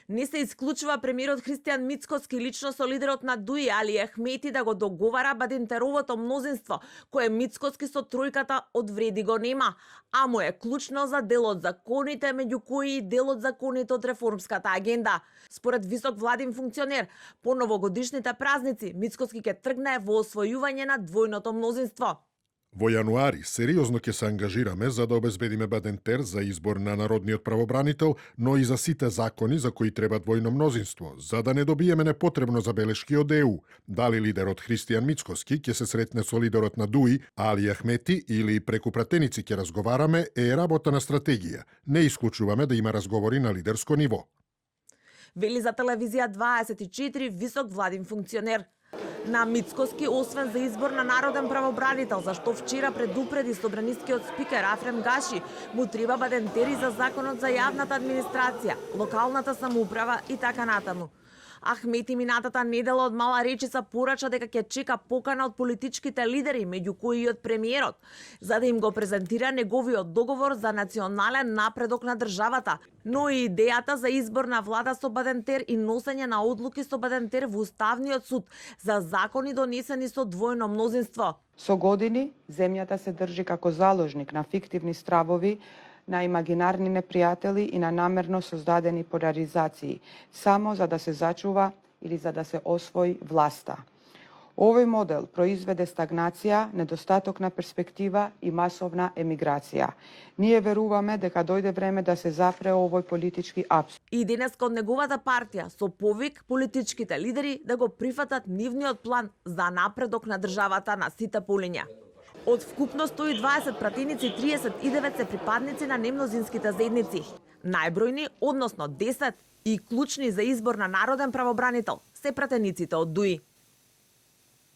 Не се исклучува премиерот Христијан Мицкоски лично со лидерот на ДУИ Али Ахмети да го договара Бадинтеровото мнозинство, кое Мицкоски со тројката од вреди го нема, а му е клучно за дел од законите, меѓу кои и дел од законите од реформската агенда. Според висок владин функционер, по новогодишните празници Мицкоски ќе тргне во освојување на двојното мнозинство. Во јануари сериозно ќе се ангажираме за да обезбедиме Бадентер за избор на народниот правобранител, но и за сите закони за кои треба двојно мнозинство, за да не добиеме непотребно забелешки од ЕУ. Дали лидерот Христијан Мицкоски ќе се сретне со лидерот на ДУИ Али Ахмети или преку пратеници ќе разговараме е работа на стратегија. Не исклучуваме да има разговори на лидерско ниво. Вели за телевизија 24 висок владин функционер. На Мицкоски, освен за избор на народен правобранител, зашто вчера предупреди собранискиот спикер Афрем Гаши, му треба Бадентери за законот за јавната администрација, локалната самоуправа и така натаму. Ахмети минатата недела од Мала Речица порача дека ќе чека покана од политичките лидери, меѓу кои и од премиерот, за да им го презентира неговиот договор за национален напредок на државата, но и идејата за избор на влада со Бадентер и носење на одлуки со Бадентер во Уставниот суд за закони донесени со двојно мнозинство. Со години, земјата се држи како заложник на фиктивни стравови, на имагинарни непријатели и на намерно создадени поларизации, само за да се зачува или за да се освои власта. Овој модел произведе стагнација, недостаток на перспектива и масовна емиграција. Ние веруваме дека дојде време да се запре овој политички апсурд. И денес кон неговата партија со повик политичките лидери да го прифатат нивниот план за напредок на државата на сите полиња. Од вкупно 120 пратеници, 39 се припадници на немнозинските заедници. Најбројни, односно 10 и клучни за избор на народен правобранител, се пратениците од ДУИ.